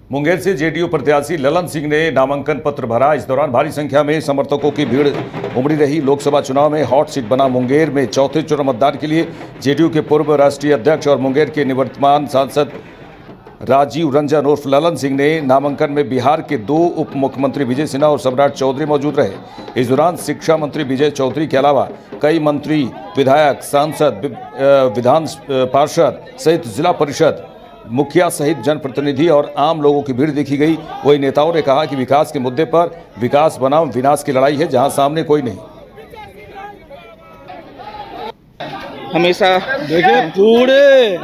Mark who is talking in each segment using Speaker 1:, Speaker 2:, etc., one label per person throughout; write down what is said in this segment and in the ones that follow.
Speaker 1: मुंगेर से जेडीयू प्रत्याशी ललन सिंह ने नामांकन पत्र भरा। इस दौरान भारी संख्या में समर्थकों की भीड़ उमड़ी रही। लोकसभा चुनाव में हॉट सीट बना मुंगेर में चौथे चरण मतदान के लिए जेडीयू के पूर्व राष्ट्रीय अध्यक्ष और मुंगेर के निवर्तमान सांसद राजीव रंजन उर्फ ललन सिंह ने नामांकन में बिहार के 2 उप मुख्यमंत्री विजय सिन्हा और सम्राट चौधरी मौजूद रहे। इस दौरान शिक्षा मंत्री विजय चौधरी के अलावा कई मंत्री, विधायक, सांसद, विधान पार्षद सहित जिला परिषद मुखिया सहित जनप्रतिनिधि और आम लोगों की भीड़ देखी गई। वही नेताओं ने कहा कि विकास के मुद्दे पर विकास बनाम विनाश की लड़ाई है, जहां सामने कोई नहीं।
Speaker 2: हमेशा
Speaker 3: देखिए, पूरे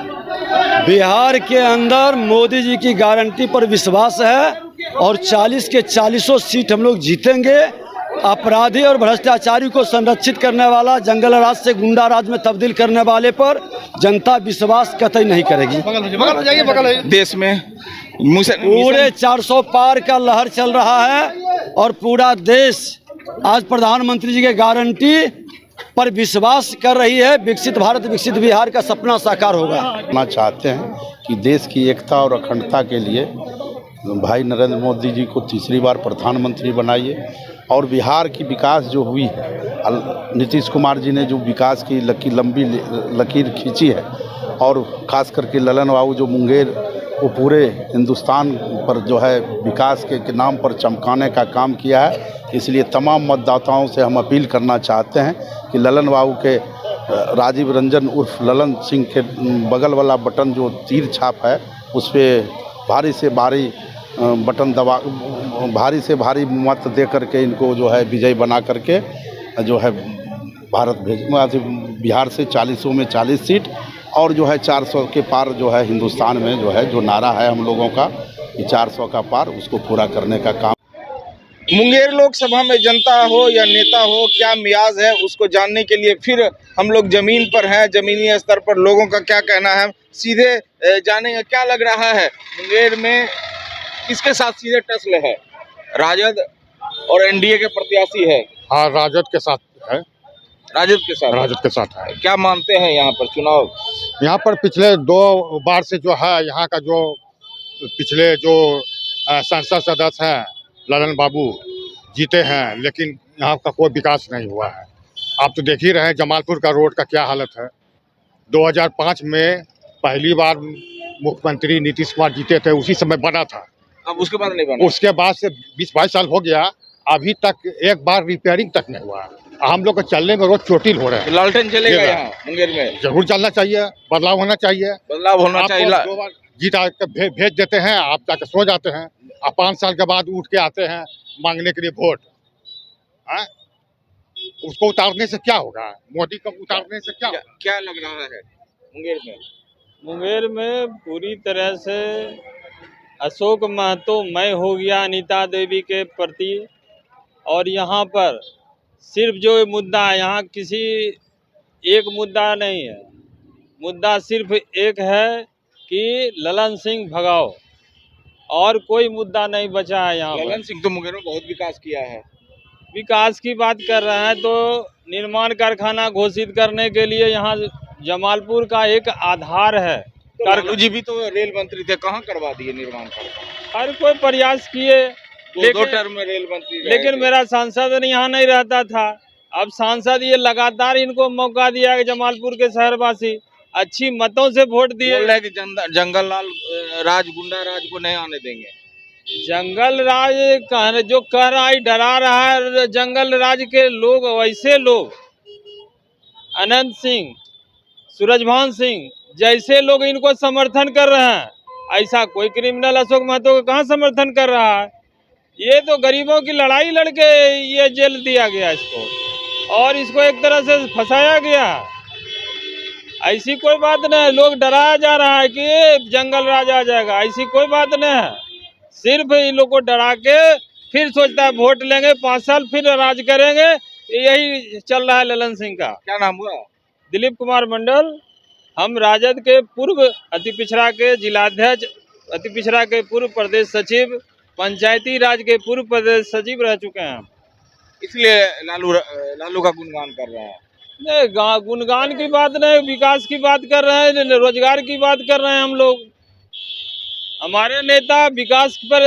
Speaker 3: बिहार के अंदर मोदी जी की गारंटी पर विश्वास है और 40 के 40 सीट हम लोग जीतेंगे। अपराधी और भ्रष्टाचारी को संरक्षित करने वाला, जंगल राज से गुंडा राज में तब्दील करने वाले पर जनता विश्वास कतई नहीं करेगी।
Speaker 2: देश में
Speaker 3: पूरे 400 पार का लहर चल रहा है और पूरा देश आज प्रधानमंत्री जी के गारंटी पर विश्वास कर रही है। विकसित भारत, विकसित बिहार का सपना साकार होगा।
Speaker 4: करना चाहते हैं कि देश की एकता और अखंडता के लिए भाई नरेंद्र मोदी जी को तीसरी बार प्रधानमंत्री बनाइए और बिहार की विकास जो हुई है, नीतीश कुमार जी ने जो विकास की लंबी लकीर खींची है और खास करके ललन बाबू जो मुंगेर को पूरे हिंदुस्तान पर जो है विकास के नाम पर चमकाने का काम किया है, इसलिए तमाम मतदाताओं से हम अपील करना चाहते हैं कि ललन बाबू के राजीव रंजन उर्फ ललन सिंह के बगल वाला बटन जो तीर छाप है उस पर भारी से भारी बटन दबा, भारी से भारी मत दे करके इनको जो है विजयी बना करके जो है भारत बिहार से 40 में 40 सीट और जो है 400 के पार जो है हिंदुस्तान में जो है जो नारा है हम लोगों का कि 400 का पार, उसको पूरा करने का काम।
Speaker 2: मुंगेर लोकसभा में जनता हो या नेता हो, क्या मियाज है उसको जानने के लिए फिर हम लोग जमीन पर हैं। जमीनी स्तर पर लोगों का क्या कहना है, सीधे जानेंगे। क्या लग रहा है मुंगेर में किसके साथ सीधे टसल है? राजद और एनडीए के प्रत्याशी है।
Speaker 5: हाँ, राजद के साथ है।
Speaker 2: राजद के साथ
Speaker 5: है।
Speaker 2: क्या मानते हैं यहाँ पर चुनाव?
Speaker 5: यहाँ पर पिछले 2 बार से जो है यहाँ का जो पिछले जो संसद सदस्य हैं ललन बाबू जीते हैं, लेकिन यहाँ का कोई विकास नहीं हुआ है। आप तो देख ही रहे हैं जमालपुर का रोड का क्या हालत है। 2005 में पहली बार मुख्यमंत्री नीतीश कुमार जीते थे, उसी समय बना था।
Speaker 2: अब उसके बाद नहीं बना।
Speaker 5: उसके बाद से 20-22 साल हो गया, अभी तक एक बार रिपेयरिंग तक नहीं हुआ। हम लोग को चलने में रोज चोटिल हो रहे हैं।
Speaker 2: लालटेन चलेगा यहाँ मुंगेर में?
Speaker 5: जरूर चलना चाहिए, बदलाव होना चाहिए।
Speaker 2: बदलाव होना चाहिए।
Speaker 5: 2 बार जीता भेज देते हैं, आप जाकर सो जाते हैं, आप 5 साल के बाद उठ के आते हैं मांगने के लिए वोट। उसको उतारने से क्या होगा? मोदी को उतारने से
Speaker 2: क्या लग रहा है मुंगेर में?
Speaker 6: मुंगेर में पूरी तरह से अशोक महतो मय हो गया अनीता देवी के प्रति। और यहाँ पर सिर्फ जो मुद्दा है, यहाँ किसी एक मुद्दा नहीं है, मुद्दा सिर्फ एक है कि ललन सिंह भगाओ, और कोई मुद्दा नहीं बचा है यहाँ।
Speaker 2: ललन सिंह तो मुंगेर में बहुत विकास किया है।
Speaker 6: विकास की बात कर रहे हैं तो निर्माण कारखाना घोषित करने के लिए यहाँ जमालपुर का एक आधार है।
Speaker 2: लालू जी भी तो रेल मंत्री थे, कहाँ करवा दिए निर्माण कारखाना?
Speaker 6: हर कोई प्रयास किए,
Speaker 2: 2 टर्म में रेल मंत्री,
Speaker 6: लेकिन मेरा सांसद यहाँ नहीं रहता था। अब सांसद ये लगातार इनको मौका दिया कि जमालपुर के शहरवासी अच्छी मतों से वोट दिए।
Speaker 2: बोल रहे हैं कि जंगल राज, गुंडा राज को नहीं आने देंगे।
Speaker 6: जंगल राज जो कह रहा है, डरा रहा है जंगल राज के लोग। वैसे लोग अनंत सिंह, सूरजभान सिंह जैसे लोग इनको समर्थन कर रहे हैं, ऐसा कोई क्रिमिनल अशोक महतो को कहाँ समर्थन कर रहा है? ये तो गरीबों की लड़ाई लड़के ये जेल दिया गया इसको, और इसको एक तरह से फंसाया गया। ऐसी कोई बात नहीं, लोग डराया जा रहा है कि जंगल राज आ जाएगा, ऐसी कोई बात नहीं है। सिर्फ इन लोग को डरा के फिर सोचता है वोट लेंगे 5 साल फिर राज करेंगे, यही चल रहा है ललन सिंह का।
Speaker 2: क्या नाम हुआ?
Speaker 6: दिलीप कुमार मंडल। हम राजद के पूर्व अति पिछड़ा के जिलाध्यक्ष, अति पिछड़ा के पूर्व प्रदेश सचिव, पंचायती राज के पूर्व प्रदेश सचिव रह चुके हैं।
Speaker 2: इसलिए लालू का गुणगान कर रहे हैं।
Speaker 6: नहीं, गुणगान की बात नहीं, विकास की बात कर रहे हैं, रोजगार की बात कर रहे हैं हम लोग। हमारे नेता विकास पर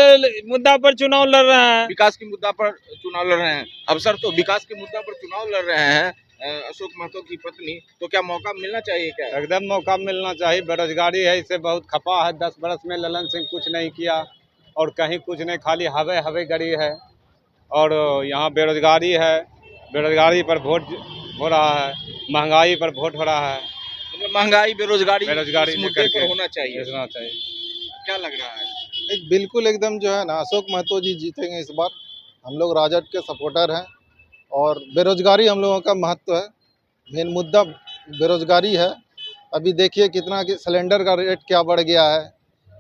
Speaker 6: मुद्दा पर चुनाव लड़ रहे हैं।
Speaker 2: विकास के मुद्दा पर चुनाव लड़ रहे हैं। अब सर, तो विकास के मुद्दा पर चुनाव लड़ रहे हैं अशोक महतो की पत्नी, तो क्या मौका मिलना चाहिए क्या?
Speaker 7: एकदम मौका मिलना चाहिए। बेरोजगारी है, इससे बहुत खपा है। 10 बरस में ललन सिंह कुछ नहीं किया और कहीं कुछ नहीं, खाली हवे हवे गड़ी है। और यहाँ बेरोजगारी है, बेरोजगारी पर वोट हो रहा है, महंगाई पर वोट हो रहा है।
Speaker 2: मतलब महंगाई, बेरोजगारी इस मुद्दे
Speaker 7: करके
Speaker 2: पर होना चाहिए। क्या लग रहा है?
Speaker 8: बिल्कुल एकदम जो है ना, अशोक महतो जी जीतेंगे इस बार। हम लोग राजद के सपोर्टर हैं और बेरोजगारी हम लोगों का महत्व है। मेन मुद्दा बेरोजगारी है। अभी देखिए कितना कि सिलेंडर का रेट क्या बढ़ गया है,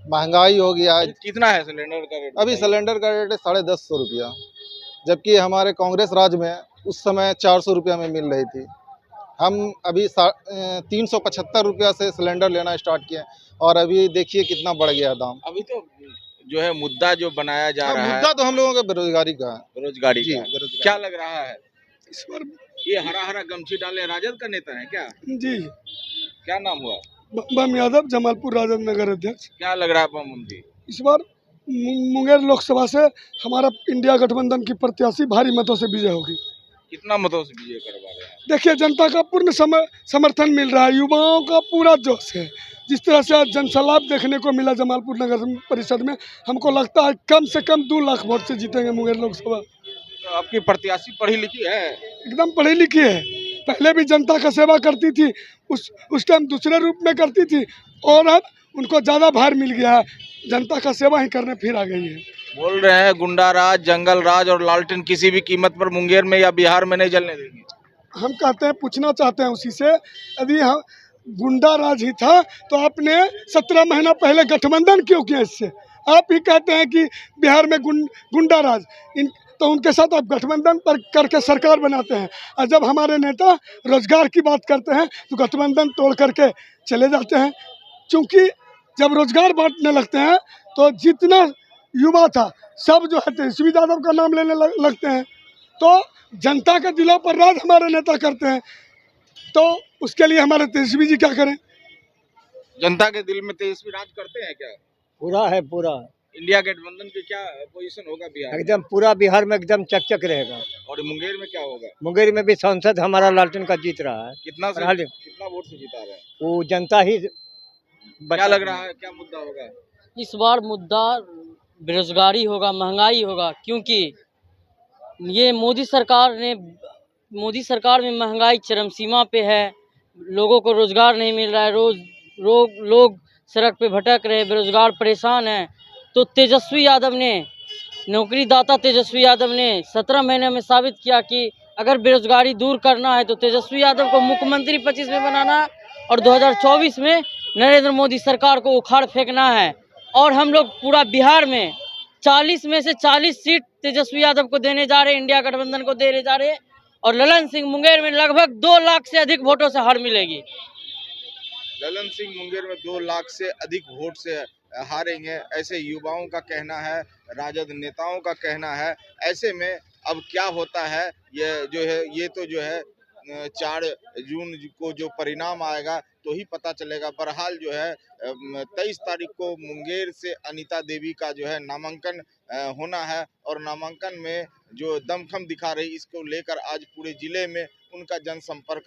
Speaker 8: महंगाई हो गया है।
Speaker 2: कितना है सिलेंडर का रेट?
Speaker 8: अभी सिलेंडर का रेट है 150 रुपया, जबकि हमारे कांग्रेस राज में उस समय 400 रुपया में मिल रही थी। हम अभी 375 रुपया से सिलेंडर लेना स्टार्ट किए और अभी देखिए कितना बढ़ गया दाम।
Speaker 2: अभी तो जो है मुद्दा जो बनाया जा रहा है,
Speaker 8: मुद्दा तो हम लोगों का बेरोजगारी का है।
Speaker 2: बेरोजगारी
Speaker 8: जी,
Speaker 2: का।
Speaker 8: बेरोजगारी।
Speaker 2: क्या लग रहा है
Speaker 3: इस बार
Speaker 2: ये हरा हरा गमछी डाले राजद का नेता है क्या?
Speaker 3: जी
Speaker 2: क्या नाम हुआ?
Speaker 3: बम यादव, जमालपुर राजद नगर अध्यक्ष।
Speaker 2: क्या लग रहा है बम जी?
Speaker 3: इस बार मुंगेर लोकसभा से हमारा इंडिया गठबंधन की प्रत्याशी भारी मतों से विजय होगी।
Speaker 2: कितना मतों से विजय करवा रहे हैं?
Speaker 3: देखिए, जनता का पूर्ण समर्थन मिल रहा है, युवाओं का पूरा जोश है। जिस तरह से आज जनसलाब देखने को मिला जमालपुर नगर परिषद में, हमको लगता है कम से कम 2 लाख वोट से जीतेंगे मुंगेर लोकसभा।
Speaker 2: तो आपकी प्रत्याशी पढ़ी लिखी है?
Speaker 3: एकदम पढ़ी लिखी है। पहले भी जनता का सेवा करती थी, उस टाइम दूसरे रूप में करती थी, और अब उनको ज़्यादा भार मिल गया है, जनता का सेवा ही करने फिर आ गई है।
Speaker 2: बोल रहे हैं गुंडा राज, जंगल राज और लालटेन किसी भी कीमत पर मुंगेर में या बिहार में नहीं जलने देंगे।
Speaker 3: हम कहते हैं, पूछना चाहते हैं उसी से, यदि हम गुंडा राज ही था तो आपने 17 महीना पहले गठबंधन क्यों किया इससे? आप ही कहते हैं कि बिहार में गुंडा राज, तो उनके साथ आप गठबंधन पर करके सरकार बनाते हैं, और जब हमारे नेता रोजगार की बात करते हैं तो गठबंधन तोड़ करके चले जाते हैं। क्योंकि जब रोजगार बांटने लगते हैं तो जितना युवा था सब जो है तेजस्वी यादव का नाम लेने लगते हैं। तो जनता के दिलों पर राज हमारे नेता करते हैं, तो उसके लिए हमारे तेजस्वी जी क्या करें?
Speaker 2: जनता के दिल में तेजस्वी राज करते हैं क्या?
Speaker 9: पूरा है, पूरा
Speaker 2: इंडिया गठबंधन की क्या पोजीशन होगा बिहार में?
Speaker 9: एकदम पूरा बिहार में एकदम चकचक रहेगा।
Speaker 2: और मुंगेर में क्या होगा?
Speaker 9: मुंगेर में भी सांसद हमारा लालटेन का जीत रहा है।
Speaker 2: कितना वोट से जीता रहा है?
Speaker 9: वो जनता ही
Speaker 2: क्या लग रहा है, क्या मुद्दा होगा
Speaker 10: इस बार? मुद्दा बेरोजगारी होगा, महंगाई होगा, क्योंकि ये मोदी सरकार में महंगाई चरम सीमा पे है। लोगों को रोजगार नहीं मिल रहा है, लोग सड़क पे भटक रहे, बेरोजगार परेशान हैं। तो तेजस्वी यादव ने, नौकरीदाता तेजस्वी यादव ने 17 महीने में साबित किया कि अगर बेरोजगारी दूर करना है तो तेजस्वी यादव को मुख्यमंत्री 25 में बनाना है और 2024 में नरेंद्र मोदी सरकार को उखाड़ फेंकना है। और हम लोग पूरा बिहार में 40 में से 40 सीट तेजस्वी यादव को देने जा रहे हैं, इंडिया गठबंधन को देने जा रहे हैं। और ललन सिंह मुंगेर में लगभग 2 लाख से अधिक वोटों से हार मिलेगी।
Speaker 2: ललन सिंह मुंगेर में 2 लाख से अधिक वोट से हारेंगे, ऐसे युवाओं का कहना है, राजद नेताओं का कहना है। ऐसे में अब क्या होता है, ये तो जो है 4 जून को जो परिणाम आएगा तो ही पता चलेगा। बहरहाल जो है 23 तारीख को मुंगेर से अनीता देवी का जो है नामांकन होना है, और नामांकन में जो दमखम दिखा रही, इसको लेकर आज पूरे जिले में उनका जनसंपर्क